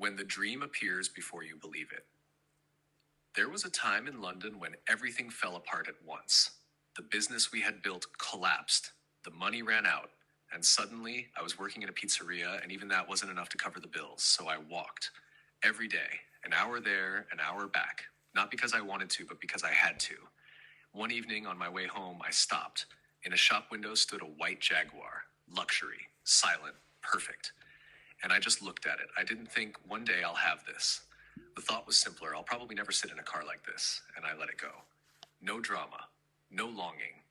When the dream appears before you believe it. There was a time in London when everything fell apart at once. The business we had built collapsed, the money ran out, and suddenly I was working in a pizzeria, and even that wasn't enough to cover the bills, so I walked. Every day, an hour there, an hour back. Not because I wanted to, but because I had to. One evening on my way home, I stopped. In a shop window stood a white Jaguar. Luxury, silent, perfect. And I just looked at it. I didn't think, one day I'll have this. The thought was simpler. I'll probably never sit in a car like this, and I let it go. No drama, no longing,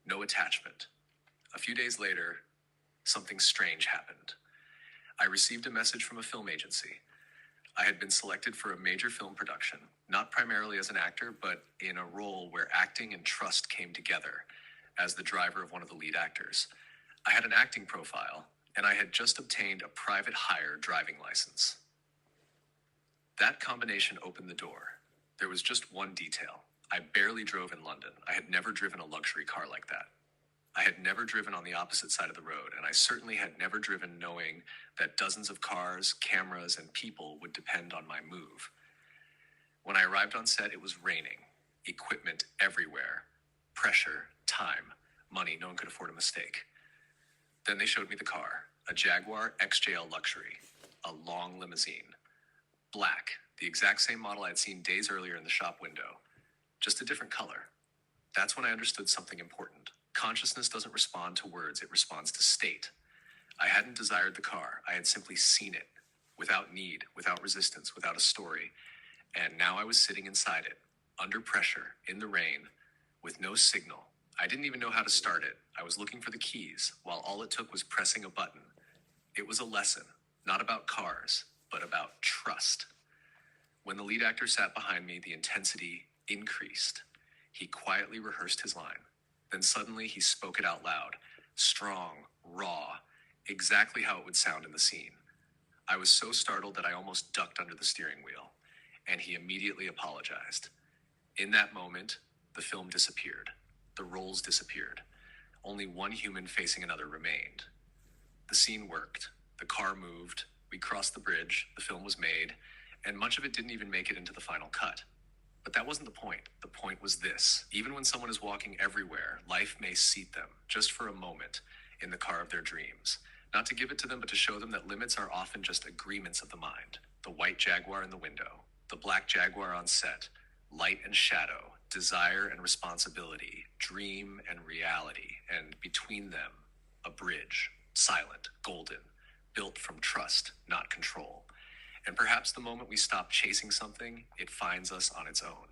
no attachment. A few days later, something strange happened. I received a message from a film agency. I had been selected for a major film production, not primarily as an actor, but in a role where acting and trust came together as the driver of one of the lead actors. I had an acting profile, and I had just obtained a private hire driving license. That combination opened the door. There was just one detail. I barely drove in London. I had never driven a luxury car like that. I had never driven on the opposite side of the road, and I certainly had never driven knowing that dozens of cars, cameras, and people would depend on my move. When I arrived on set, it was raining. Equipment everywhere. Pressure, time, money. No one could afford a mistake. Then they showed me the car, a Jaguar XJL Luxury, a long limousine. Black, the exact same model I had seen days earlier in the shop window, just a different color. That's when I understood something important. Consciousness doesn't respond to words, it responds to state. I hadn't desired the car, I had simply seen it, without need, without resistance, without a story. And now I was sitting inside it, under pressure, in the rain, with no signal. I didn't even know how to start it. I was looking for the keys, while all it took was pressing a button. It was a lesson, not about cars, but about trust. When the lead actor sat behind me, the intensity increased. He quietly rehearsed his line. Then suddenly he spoke it out loud, strong, raw, exactly how it would sound in the scene. I was so startled that I almost ducked under the steering wheel, and he immediately apologized. In that moment, the film disappeared. The roles disappeared. Only one human facing another remained. The scene worked. The car moved. We crossed the bridge. The film was made. And much of it didn't even make it into the final cut. But that wasn't the point. The point was this. Even when someone is walking everywhere, life may seat them, just for a moment, in the car of their dreams. Not to give it to them, but to show them that limits are often just agreements of the mind. The white Jaguar in the window. The black Jaguar on set. Light and shadow. Desire and responsibility, dream and reality, and between them, a bridge, silent, golden, built from trust, not control. And perhaps the moment we stop chasing something, it finds us on its own.